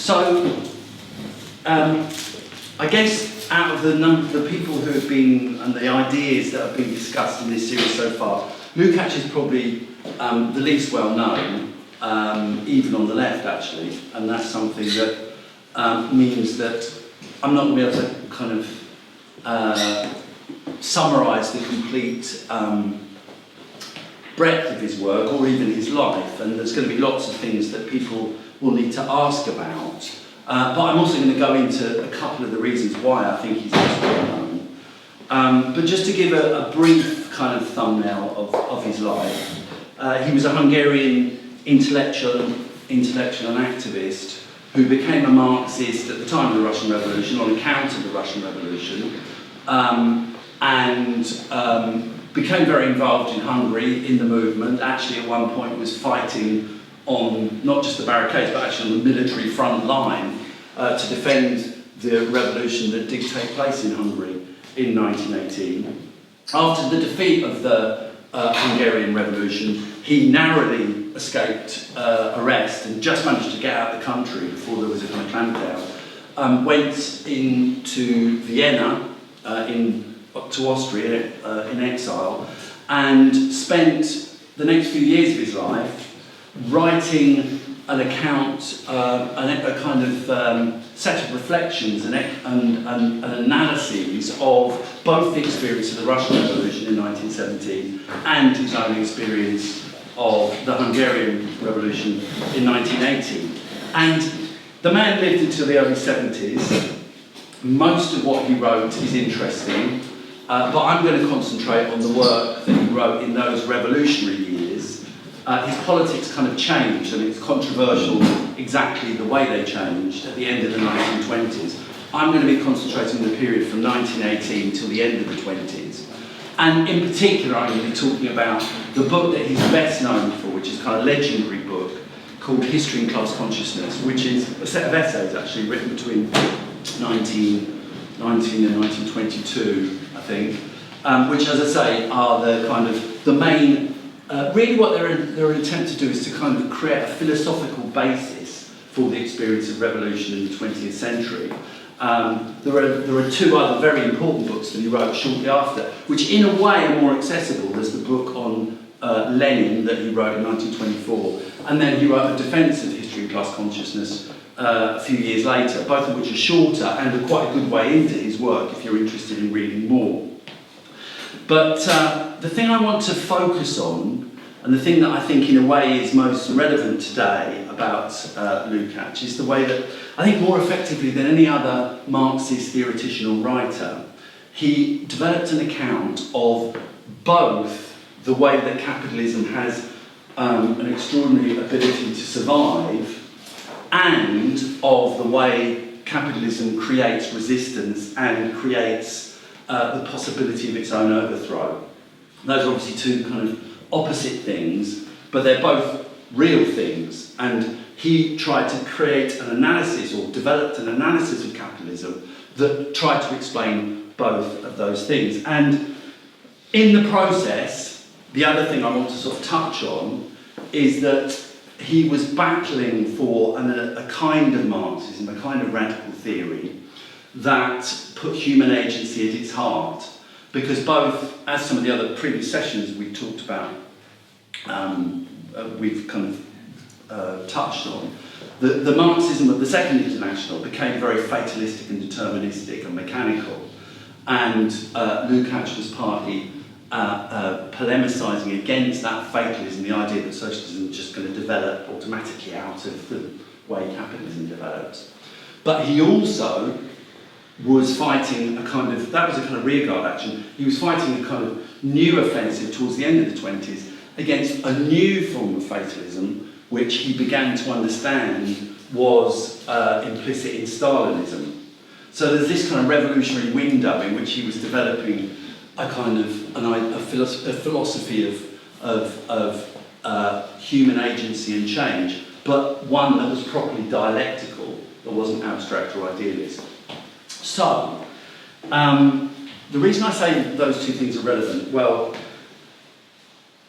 So, I guess out of the people who have been, and the ideas that have been discussed in this series so far, Lukács is probably the least well known, even on the left actually, and that's something that means that I'm not going to be able to kind of summarise the complete breadth of his work or even his life, and there's going to be lots of things that people will need to ask about. But I'm also going to go into a couple of the reasons why I think he's most well known. But just to give a brief kind of thumbnail of his life, he was a Hungarian intellectual and activist who became a Marxist at the time of the Russian Revolution, on account of the Russian Revolution, and became very involved in Hungary, in the movement. Actually, at one point was fighting on not just the barricades, but actually on the military front line to defend the revolution that did take place in Hungary in 1918. After the defeat of the Hungarian Revolution, he narrowly escaped arrest and just managed to get out of the country before there was a kind of clampdown. Went into Vienna, to Austria in exile, and spent the next few years of his life writing an account, a kind of set of reflections and analyses of both the experience of the Russian Revolution in 1917 and his own experience of the Hungarian Revolution in 1918. And the man lived until the early 70s. Most of what he wrote is interesting, but I'm going to concentrate on the work that he wrote in those revolutionary years. His politics kind of changed, and it's controversial exactly the way they changed at the end of the 1920s. I'm going to be concentrating on the period from 1918 till the end of the 20s. And in particular, I'm going to be talking about the book that he's best known for, which is a kind of legendary book called History and Class Consciousness, which is a set of essays actually written between 1919 and 1922, I think, which, as I say, are the kind of the main. Really, what their attempt to do is to kind of create a philosophical basis for the experience of revolution in the 20th century. There are two other very important books that he wrote shortly after, which in a way are more accessible. There's the book on Lenin that he wrote in 1924, and then he wrote a defence of history and class consciousness a few years later, both of which are shorter and are quite a good way into his work if you're interested in reading more. But the thing I want to focus on, and the thing that I think in a way is most relevant today about Lukács, is the way that, I think more effectively than any other Marxist theoretician or writer, he developed an account of both the way that capitalism has an extraordinary ability to survive, and of the way capitalism creates resistance and creates the possibility of its own overthrow. Those are obviously two kind of opposite things, but they're both real things. And he tried to create an analysis, or developed an analysis of capitalism that tried to explain both of those things. And in the process, the other thing I want to sort of touch on is that he was battling for a kind of Marxism, a kind of radical theory that put human agency at its heart. Because both, as some of the other previous sessions we talked about, we've kind of touched on, the Marxism of the Second International became very fatalistic and deterministic and mechanical. And Lukács was partly polemicising against that fatalism, the idea that socialism is just going to develop automatically out of the way capitalism develops. But he also was fighting a kind of, that was a kind of rearguard action, he was fighting a kind of new offensive towards the end of the 20s against a new form of fatalism, which he began to understand was implicit in Stalinism. So there's this kind of revolutionary window in which he was developing a kind of a philosophy of human agency and change, but one that was properly dialectical, that wasn't abstract or idealist. So, the reason I say those two things are relevant, well,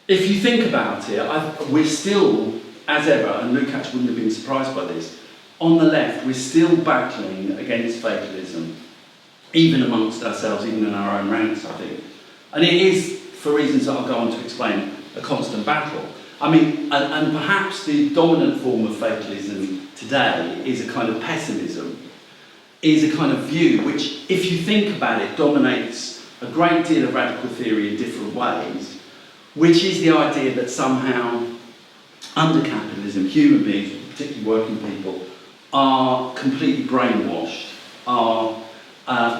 if you think about it, we're still, as ever, and Lukács wouldn't have been surprised by this, on the left, we're still battling against fatalism, even amongst ourselves, even in our own ranks, I think. And it is, for reasons that I'll go on to explain, a constant battle. I mean, and perhaps the dominant form of fatalism today is a kind of pessimism, is a kind of view which, if you think about it, dominates a great deal of radical theory in different ways, which is the idea that somehow, under capitalism, human beings, particularly working people, are completely brainwashed, are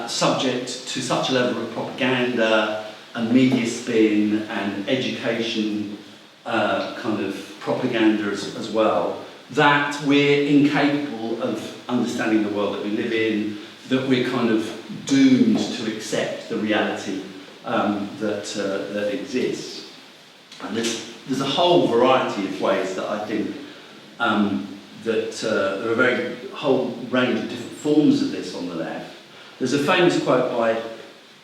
subject to such a level of propaganda and media spin and education kind of propaganda as well, that we're incapable of understanding the world that we live in, that we're kind of doomed to accept the reality that exists. And there's a whole variety of ways that I think that there are a very whole range of different forms of this on the left. There's a famous quote by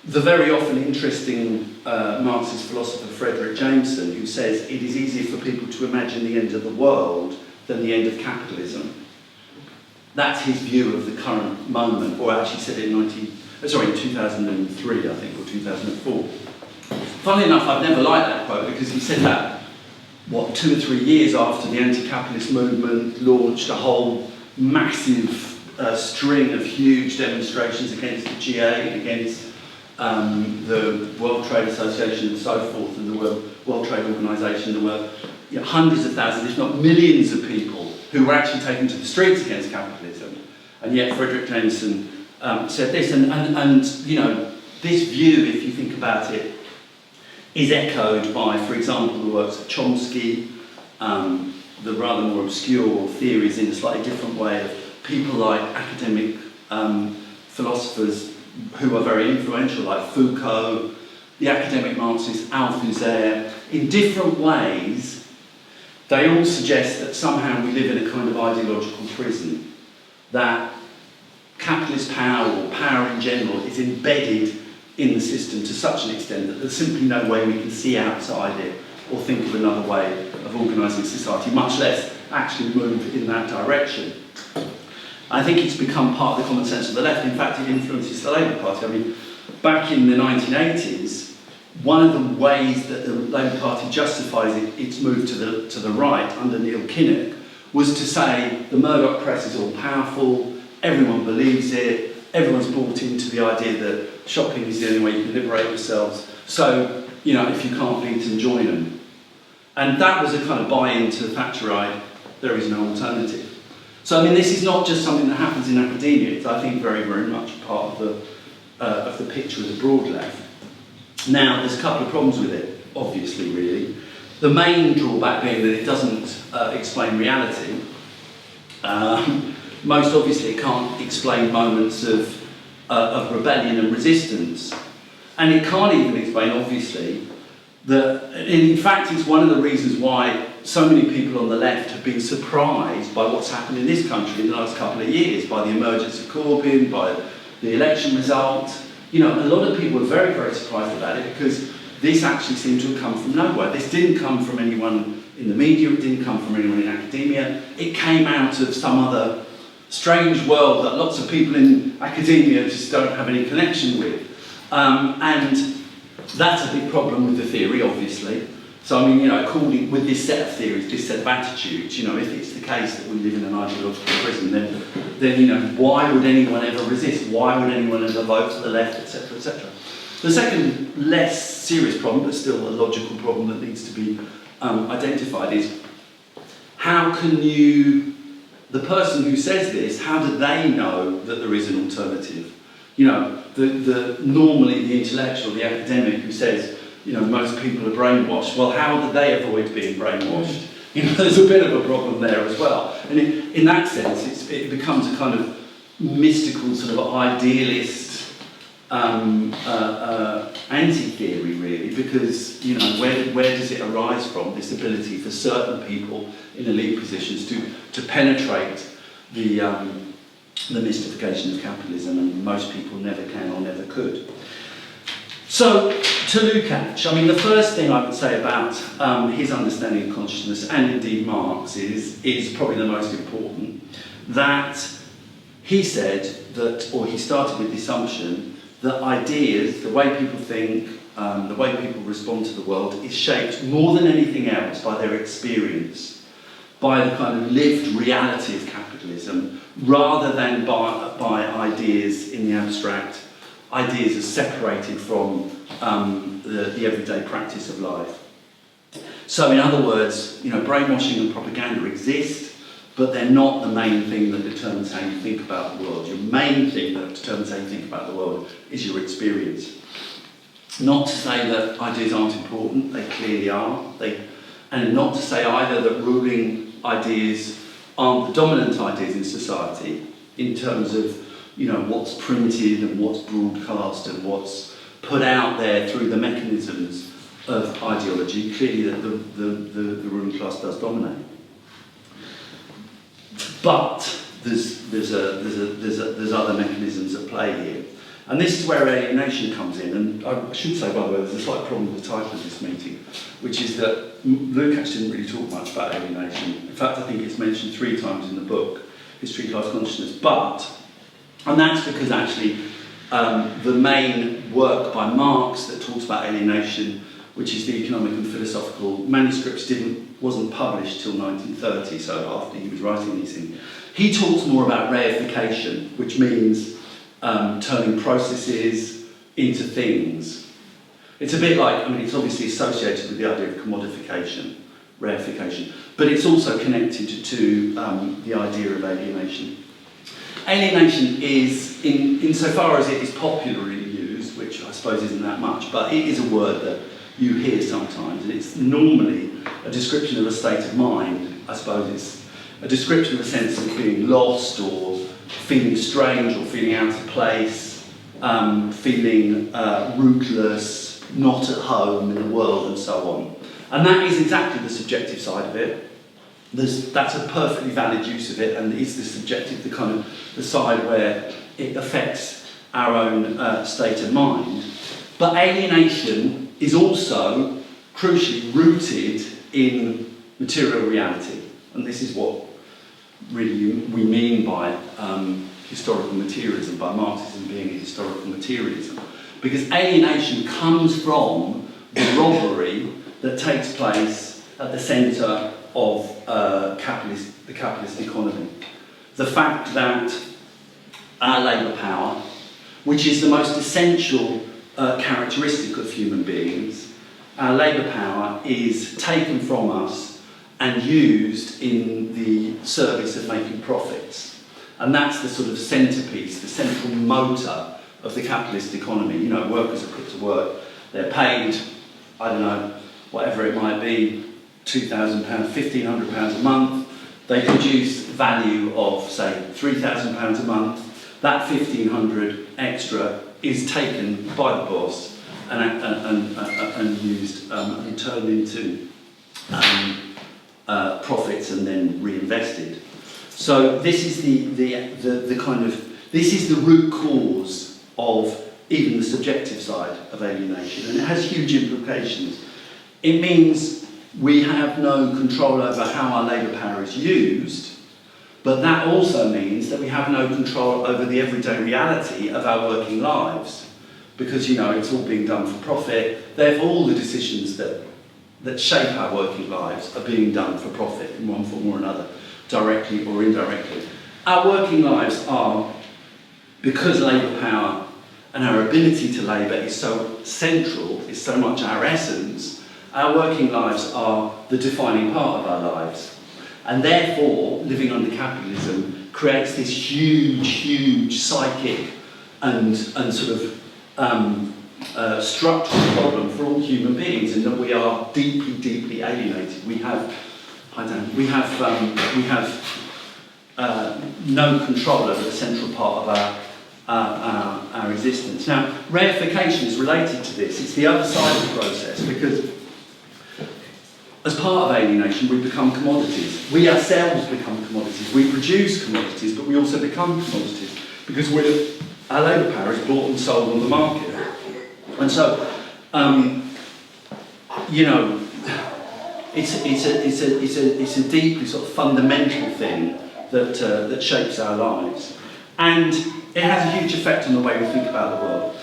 the very often interesting Marxist philosopher Frederick Jameson, who says, "It is easier for people to imagine the end of the world than the end of capitalism." That's his view of the current moment, or actually said it in 2003, I think, or 2004. Funnily enough, I've never liked that quote because he said that, 2 or 3 years after the anti-capitalist movement launched a whole massive string of huge demonstrations against the GA, against the World Trade Association and so forth, and the World Trade Organisation. There were hundreds of thousands, if not millions of people who were actually taken to the streets against capitalism. And yet Frederick Jameson said this, and this view, if you think about it, is echoed by, for example, the works of Chomsky, the rather more obscure theories in a slightly different way of people like academic philosophers who are very influential, like Foucault, the academic Marxist Althusser. In different ways, they all suggest that somehow we live in a kind of ideological prison, that capitalist power, or power in general, is embedded in the system to such an extent that there's simply no way we can see outside it or think of another way of organising society, much less actually move in that direction. I think it's become part of the common sense of the left. In fact, it influences the Labour Party. I mean, back in the 1980s, one of the ways that the Labour Party justifies its move to the right under Neil Kinnock was to say the Murdoch press is all powerful, everyone believes it, everyone's bought into the idea that shopping is the only way you can liberate yourselves, so, if you can't beat them, join them. And that was a kind of buy-in to the Thatcherite, there is no alternative. So, I mean, this is not just something that happens in academia, it's, I think, very, very much part of the picture of the broad left. Now, there's a couple of problems with it, obviously, really. The main drawback being that it doesn't explain reality. Most obviously, it can't explain moments of rebellion and resistance. And it can't even explain, obviously, that, in fact, it's one of the reasons why so many people on the left have been surprised by what's happened in this country in the last couple of years, by the emergence of Corbyn, by the election result. A lot of people were very, very surprised about it because this actually seemed to have come from nowhere. This didn't come from anyone in the media, it didn't come from anyone in academia. It came out of some other strange world that lots of people in academia just don't have any connection with. And that's a big problem with the theory, obviously. So, I mean, according with this set of theories, this set of attitudes, if it's the case that we live in an ideological prison, then why would anyone ever resist? Why would anyone ever vote for the left, etc., etc.? The second, less serious problem, but still a logical problem that needs to be identified is how can the person who says this, how do they know that there is an alternative? Normally the intellectual, the academic who says, most people are brainwashed. Well, how do they avoid being brainwashed? There's a bit of a problem there as well. And in that sense, it becomes a kind of mystical, sort of idealist anti-theory, really, because, where does it arise from, this ability for certain people in elite positions to penetrate the mystification of capitalism, and most people never can or never could. So, to Lukács, I mean, the first thing I would say about his understanding of consciousness, and indeed Marx, is probably the most important, that he said that, or he started with the assumption that ideas, the way people think, the way people respond to the world, is shaped more than anything else by their experience, by the kind of lived reality of capitalism, rather than by ideas in the abstract, ideas as separated from the everyday practice of life. So in other words, you know, brainwashing and propaganda exist, but they're not the main thing that determines how you think about the world. Your main thing that determines how you think about the world is your experience. Not to say that ideas aren't important, they clearly are. And not to say either that ruling ideas aren't the dominant ideas in society in terms of, you know, what's printed and what's broadcast and what's put out there through the mechanisms of ideology. Clearly that the ruling class does dominate. But there's other mechanisms at play here. And this is where alienation comes in. And I should say, by the way, there's a slight problem with the title of this meeting, which is that Lukács didn't really talk much about alienation. In fact, I think it's mentioned 3 times in the book, History, Class, Consciousness. And that's because actually the main work by Marx that talks about alienation, which is the economic and philosophical manuscripts, wasn't published till 1930, so after he was writing these things. He talks more about reification, which means turning processes into things. It's a bit like, I mean, it's obviously associated with the idea of commodification, reification, but it's also connected to the idea of alienation. Alienation is, insofar as it is popularly used, which I suppose isn't that much, but it is a word that you hear sometimes, and it's normally a description of a state of mind. I suppose it's a description of a sense of being lost or feeling strange or feeling out of place, feeling rootless, not at home in the world, and so on. And that is exactly the subjective side of it. That's a perfectly valid use of it, and it's the subjective, the side where it affects our own state of mind. But alienation is also crucially rooted in material reality, and this is what really we mean by historical materialism, by Marxism being a historical materialism, because alienation comes from the robbery that takes place at the centre of the capitalist economy. The fact that our labour power, which is the most essential characteristic of human beings, our labour power is taken from us and used in the service of making profits. And that's the sort of centrepiece, the central motor of the capitalist economy. You know, workers are put to work, they're paid, I don't know, whatever it might be, £2,000, £1,500 a month. They produce value of, say, £3,000 a month. That £1,500 extra is taken by the boss and used and turned into profits and then reinvested. So this is this is the root cause of even the subjective side of alienation, and it has huge implications. It means we have no control over how our labour power is used, but that also means that we have no control over the everyday reality of our working lives, because, you know, it's all being done for profit. Therefore, all the decisions that shape our working lives are being done for profit in one form or another, directly or indirectly. Our working lives are, because labour power and our ability to labour is so central, is so much our essence, our working lives are the defining part of our lives. And therefore, living under capitalism creates this huge psychic and sort of structural problem for all human beings, in that we are deeply alienated. We have no control over the central part of our existence. Now, reification is related to this. It's the other side of the process, because as part of alienation, we become commodities. We ourselves become commodities. We produce commodities, but we also become commodities, because our labour power is bought and sold on the market. And so, you know, it's a deeply sort of fundamental thing that shapes our lives, and it has a huge effect on the way we think about the world.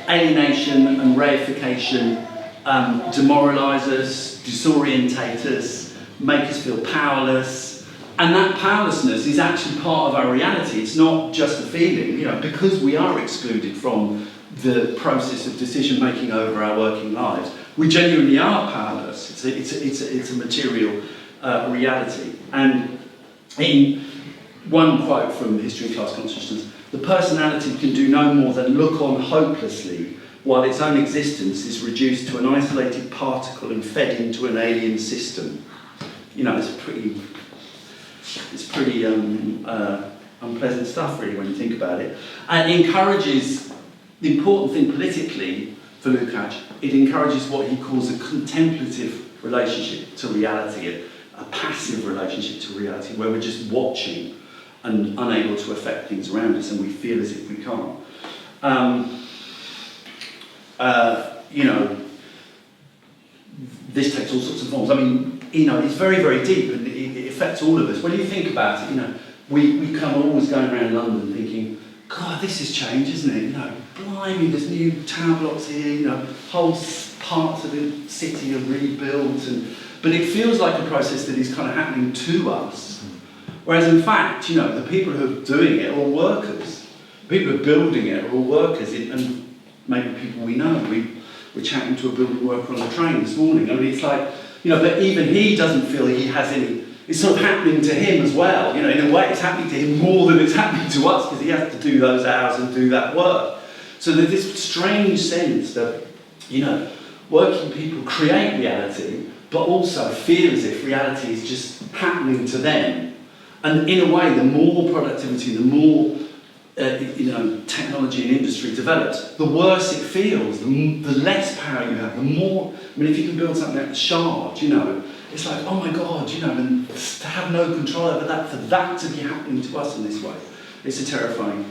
Alienation and reification demoralise us, disorientate us, make us feel powerless, and that powerlessness is actually part of our reality. It's not just a feeling, you know, because we are excluded from the process of decision making over our working lives. We genuinely are powerless. It's a material reality. And in one quote from History of Class Consciousness, the personality can do no more than look on hopelessly while its own existence is reduced to an isolated particle and fed into an alien system. You know, it's pretty unpleasant stuff, really, when you think about it. And it encourages, the important thing politically for Lukács, it encourages what he calls a contemplative relationship to reality, a passive relationship to reality, where we're just watching and unable to affect things around us, and we feel as if we can't. You know, this takes all sorts of forms. I mean, you know, it's very, very deep, and it affects all of us. When you think about it, you know, we come always going around London thinking, God, this has changed, isn't it? You know, blimey, there's new tower blocks here, you know, whole parts of the city are rebuilt, but it feels like a process that is kind of happening to us. Whereas in fact, you know, the people who are doing it are all workers. The people who are building it are all workers, and maybe people we know. We were chatting to a building worker on the train this morning. I mean, it's like, you know, but even he doesn't feel he has any, it's sort of happening to him as well. You know, in a way it's happening to him more than it's happening to us, because he has to do those hours and do that work. So there's this strange sense that, you know, working people create reality, but also feel as if reality is just happening to them. And in a way, the more productivity, the more you know, technology and industry develops, the worse it feels, the less power you have, the more, I mean, if you can build something like the Shard, you know, it's like, oh my God, you know, and to have no control over that, for that to be happening to us in this way, it's a terrifying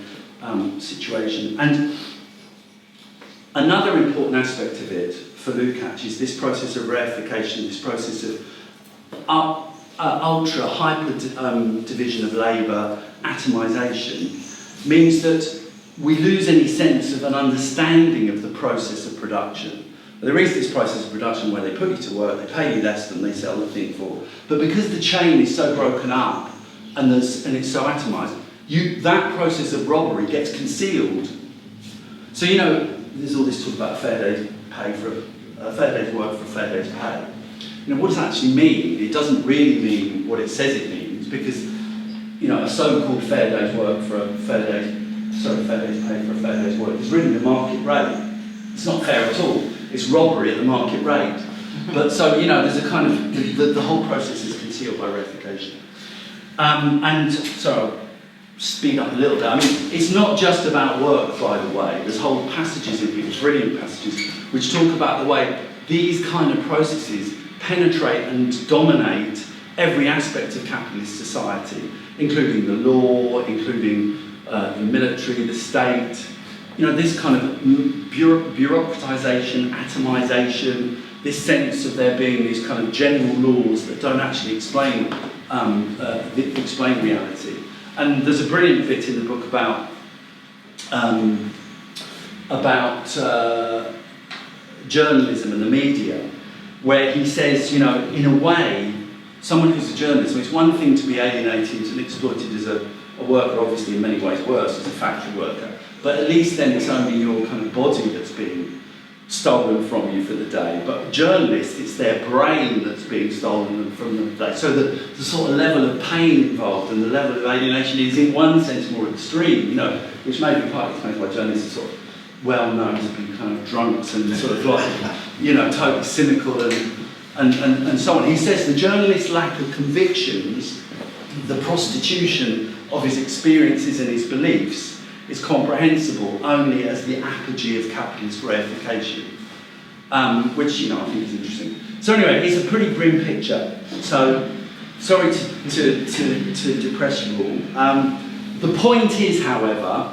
situation. And another important aspect of it for Lukács is this process of reification, this process of ultra hyper division of labour, atomisation, means that we lose any sense of an understanding of the process of production. There is this process of production where they put you to work, they pay you less than they sell the thing for, but because the chain is so broken up and it's so atomised, that process of robbery gets concealed. So, you know, there's all this talk about a fair day's pay for a fair day's work for a fair day's pay. You know, what does that actually mean? It doesn't really mean what it says it means, because, you know, a so-called fair day's work for a fair day's pay for a fair day's work is really the market rate. It's not fair at all. It's robbery at the market rate. But so, you know, there's a kind of, the whole process is concealed by reification. And so I'll speed up a little bit. I mean, it's not just about work, by the way. There's whole passages in here, brilliant passages, which talk about the way these kind of processes penetrate and dominate every aspect of capitalist society, including the law, including the military, the state. You know, this kind of bureaucratisation, atomisation, this sense of there being these kind of general laws that don't actually explain reality. And there's a brilliant bit in the book about journalism and the media, where he says, you know, in a way, someone who's a journalist, so it's one thing to be alienated and exploited as a worker, obviously in many ways worse, as a factory worker, but at least then it's only your kind of body that's being stolen from you for the day. But journalists, it's their brain that's being stolen from the day. So the sort of level of pain involved and the level of alienation is in one sense more extreme, you know, which may be partly explains why journalists are sort of well known to be kind of drunks and sort of like, you know, totally cynical and so on. He says the journalist's lack of convictions, the prostitution of his experiences and his beliefs, is comprehensible only as the apogee of capitalist reification, which, you know, I think is interesting. So anyway, it's a pretty grim picture. So, sorry to depress you all. The point is, however,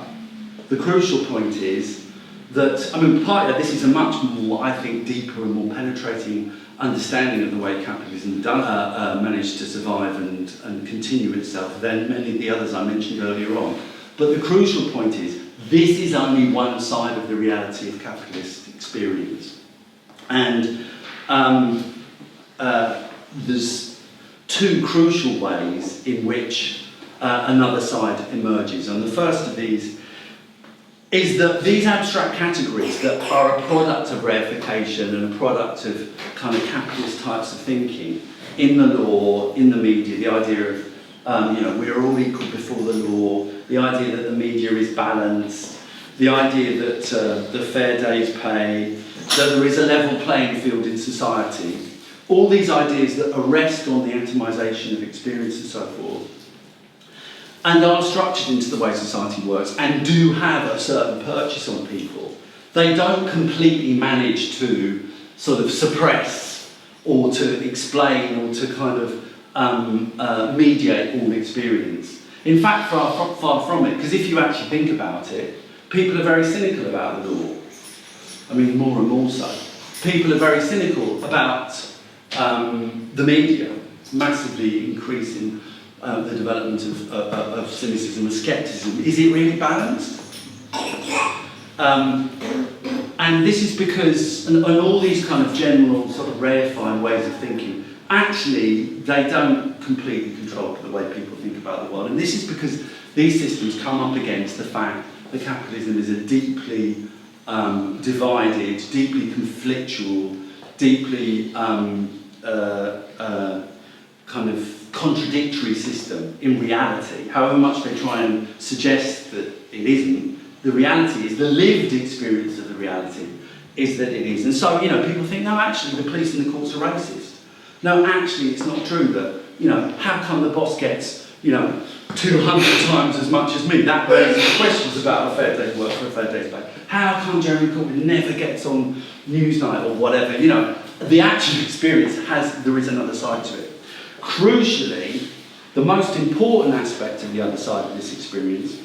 the crucial point is that, I mean, partly this is a much more, I think, deeper and more penetrating understanding of the way capitalism managed to survive and continue itself than many of the others I mentioned earlier on. But the crucial point is, this is only one side of the reality of capitalist experience. And there's two crucial ways in which another side emerges. And the first of these is that these abstract categories that are a product of reification and a product of kind of capitalist types of thinking in the law, in the media, the idea of we're all equal before the law, the idea that the media is balanced, the idea that the fair day's pay, that there is a level playing field in society, all these ideas that rest on the atomization of experience and so forth, and are structured into the way society works and do have a certain purchase on people, they don't completely manage to sort of suppress or to explain or to kind of mediate all experience. In fact, far from it, because if you actually think about it, people are very cynical about the law. I mean, more and more so. People are very cynical about the media, massively increasing the development of cynicism and scepticism. Is it really balanced? And this is because, and all these kind of general sort of reified ways of thinking, actually they don't completely control the way people think about the world. And this is because these systems come up against the fact that capitalism is a deeply divided, deeply conflictual, deeply kind of contradictory system in reality. However much they try and suggest that it isn't, the reality is, the lived experience of the reality is that it is. And so, people think, no, actually, the police and the courts are racist. No, actually, it's not true that, how come the boss gets, 200 times as much as me? That raises questions about a fair day's work for a fair day's pay. How come Jeremy Corbyn never gets on Newsnight or whatever? The actual experience there is another side to it. Crucially, the most important aspect of the other side of this experience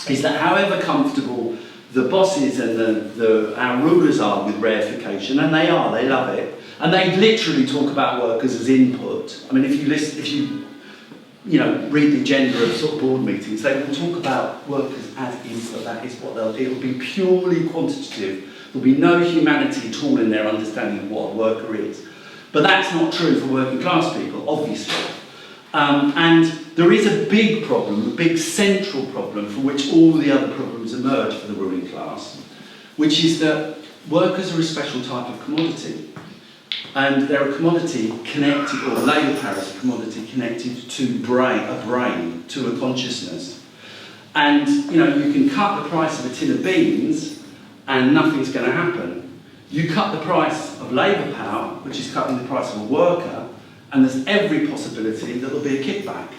is that however comfortable the bosses and our rulers are with reification, and they love it, and they literally talk about workers as input. I mean, if you read the agenda of sort of board meetings, they will talk about workers as input. That is what it will be purely quantitative. There will be no humanity at all in their understanding of what a worker is. But that's not true for working class people, obviously. And there is a big problem, a big central problem from which all the other problems emerge for the ruling class, which is that workers are a special type of commodity. And they're a commodity connected, or labour power is a commodity connected to a brain, to a consciousness. And, you can cut the price of a tin of beans and nothing's going to happen. You cut the price of labour power, which is cutting the price of a worker, and there's every possibility that there'll be a kickback.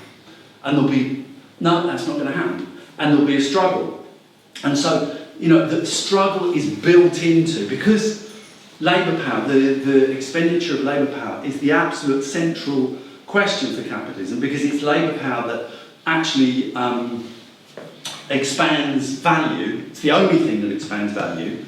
And there'll be, no, that's not going to happen. And there'll be a struggle. And so, the struggle is built into, because labour power, the expenditure of labour power is the absolute central question for capitalism, because it's labour power that actually expands value. It's the only thing that expands value.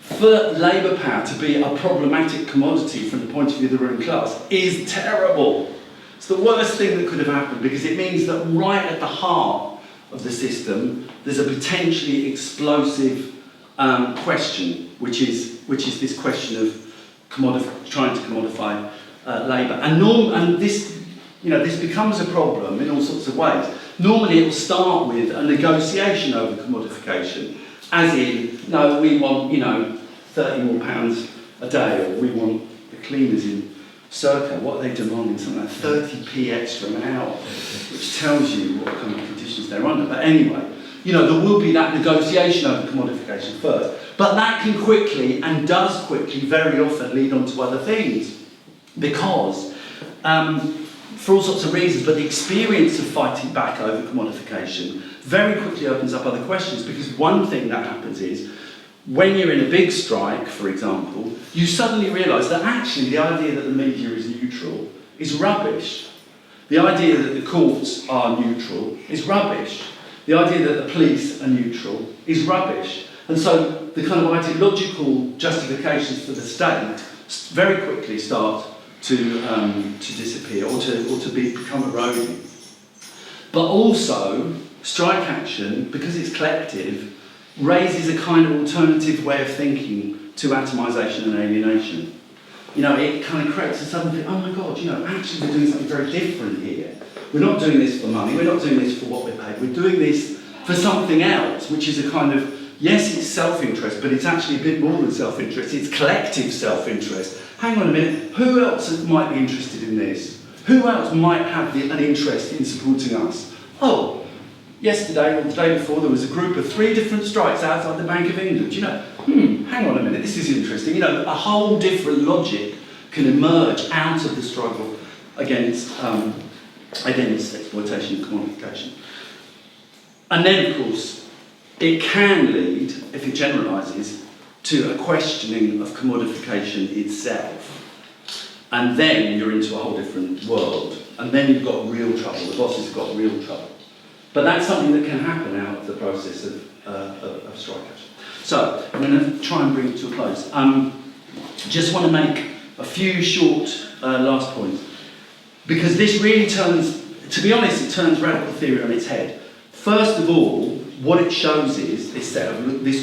For labour power to be a problematic commodity from the point of view of the ruling class is terrible. It's the worst thing that could have happened, because it means that right at the heart of the system there's a potentially explosive question, which is this question of trying to commodify labour. And this becomes a problem in all sorts of ways. Normally it will start with a negotiation over commodification, as in, no, we want, 30 more pounds a day, or we want the cleaners in Circa, what are they demanding? Something like 30p extra an hour, which tells you what kind of conditions they're under. But anyway, there will be that negotiation over commodification first. But that can quickly, and does quickly, very often lead on to other things. Because, for all sorts of reasons, but the experience of fighting back over commodification very quickly opens up other questions, because one thing that happens is, when you're in a big strike, for example, you suddenly realise that actually the idea that the media is neutral is rubbish. The idea that the courts are neutral is rubbish. The idea that the police are neutral is rubbish. And so the kind of ideological justifications for the state very quickly start to disappear or to become eroding. But also, strike action, because it's collective, raises a kind of alternative way of thinking to atomisation and alienation. You know, it kind of creates a sudden thing, oh my God, you know, actually we're doing something very different here. We're not doing this for money, we're not doing this for what we're paid, we're doing this for something else, which is a kind of, yes, it's self-interest, but it's actually a bit more than self-interest, it's collective self-interest. Hang on a minute, who else might be interested in this? Who else might have an interest in supporting us? Oh, yesterday or the day before there was a group of 3 different strikes outside the Bank of England. You know, hang on a minute, this is interesting. You know, a whole different logic can emerge out of the struggle against exploitation and commodification. And then, of course, it can lead, if it generalises, to a questioning of commodification itself. And then you're into a whole different world. And then you've got real trouble. The bosses have got real trouble. But that's something that can happen out of the process of strike action. So, I'm going to try and bring it to a close. Just want to make a few short last points. Because this really turns, to be honest, it turns radical theory on its head. First of all, what it shows is, this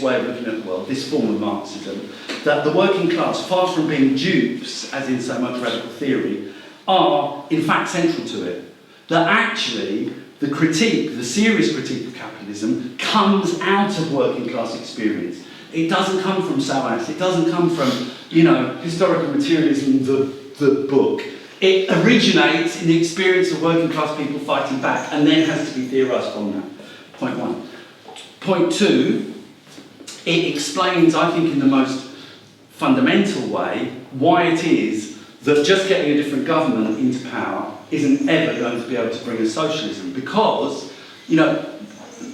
way of looking at the world, this form of Marxism, that the working class, far from being dupes, as in so much radical theory, are in fact central to it. That actually, the critique, the serious critique of capitalism, comes out of working class experience. It doesn't come from SOAS, it doesn't come from, you know, historical materialism, the book. It originates in the experience of working class people fighting back, and then has to be theorised from that. Point 1. Point 2, it explains, I think, in the most fundamental way, why it is that just getting a different government into power isn't ever going to be able to bring us socialism, because, you know,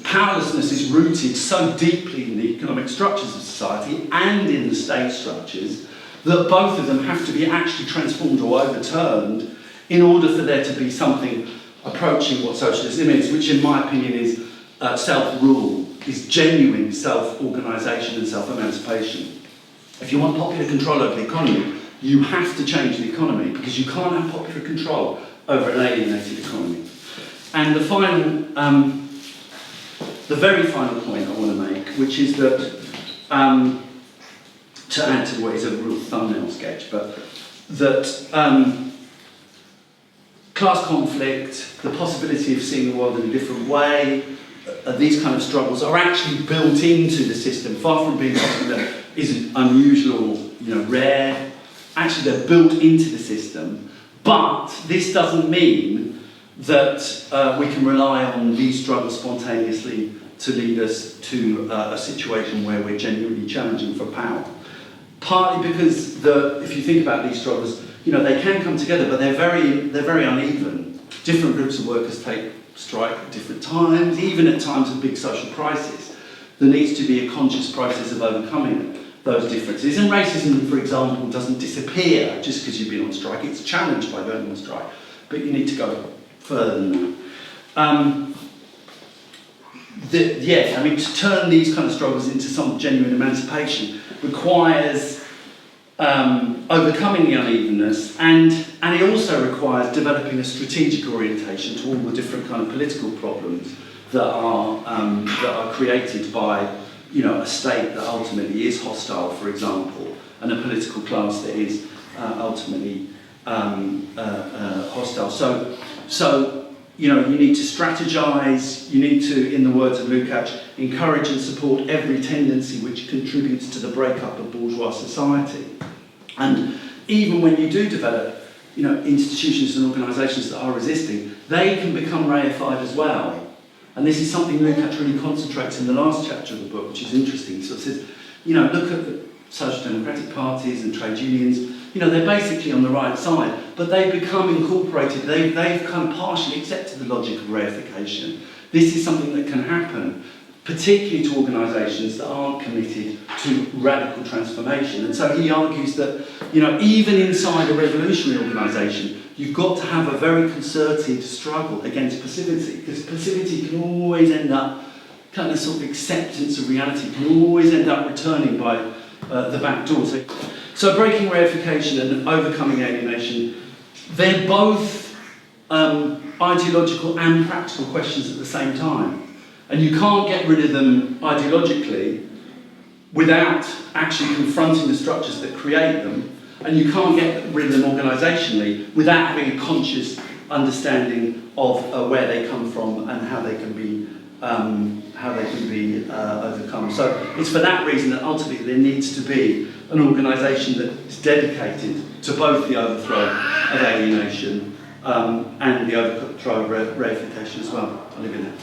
powerlessness is rooted so deeply in the economic structures of society and in the state structures that both of them have to be actually transformed or overturned in order for there to be something approaching what socialism is, which in my opinion is self-rule, is genuine self-organisation and self-emancipation. If you want popular control over the economy, you have to change the economy, because you can't have popular control over an alienated economy. And the very final point I want to make, which is that, to add to what is a real thumbnail sketch, but that class conflict, the possibility of seeing the world in a different way, these kind of struggles are actually built into the system, far from being something that is unusual or, you know, rare. Actually, they're built into the system, but this doesn't mean that we can rely on these struggles spontaneously to lead us to a situation where we're genuinely challenging for power. Partly because if you think about these struggles, you know, they can come together, but they're very uneven. Different groups of workers take strike at different times, even at times of big social crisis. There needs to be a conscious process of overcoming those differences. And racism, for example, doesn't disappear just because you've been on strike. It's challenged by going on strike, but you need to go further than that. To turn these kind of struggles into some genuine emancipation requires overcoming the unevenness, and it also requires developing a strategic orientation to all the different kind of political problems that are created by, you know, a state that ultimately is hostile, for example, and a political class that is ultimately hostile. So you know, you need to strategize, you need to, in the words of Lukács, encourage and support every tendency which contributes to the breakup of bourgeois society. And even when you do develop, you know, institutions and organisations that are resisting, they can become reified as well. And this is something Lukács really concentrates in the last chapter of the book, which is interesting. So it says, you know, look at the social democratic parties and trade unions. You know, they're basically on the right side, but they've become incorporated. They've kind of partially accepted the logic of reification. This is something that can happen, particularly to organisations that aren't committed to radical transformation. And so he argues that, you know, even inside a revolutionary organisation, you've got to have a very concerted struggle against passivity, because passivity can always end up kind of sort of acceptance of reality can always end up returning by the back door. So breaking reification and overcoming alienation, they're both ideological and practical questions at the same time. And you can't get rid of them ideologically without actually confronting the structures that create them, and you can't get rid of them organisationally without having a conscious understanding of where they come from and how they can be overcome. So it's for that reason that ultimately there needs to be an organisation that is dedicated to both the overthrow of alienation and the overthrow of reification as well. I'll leave it there.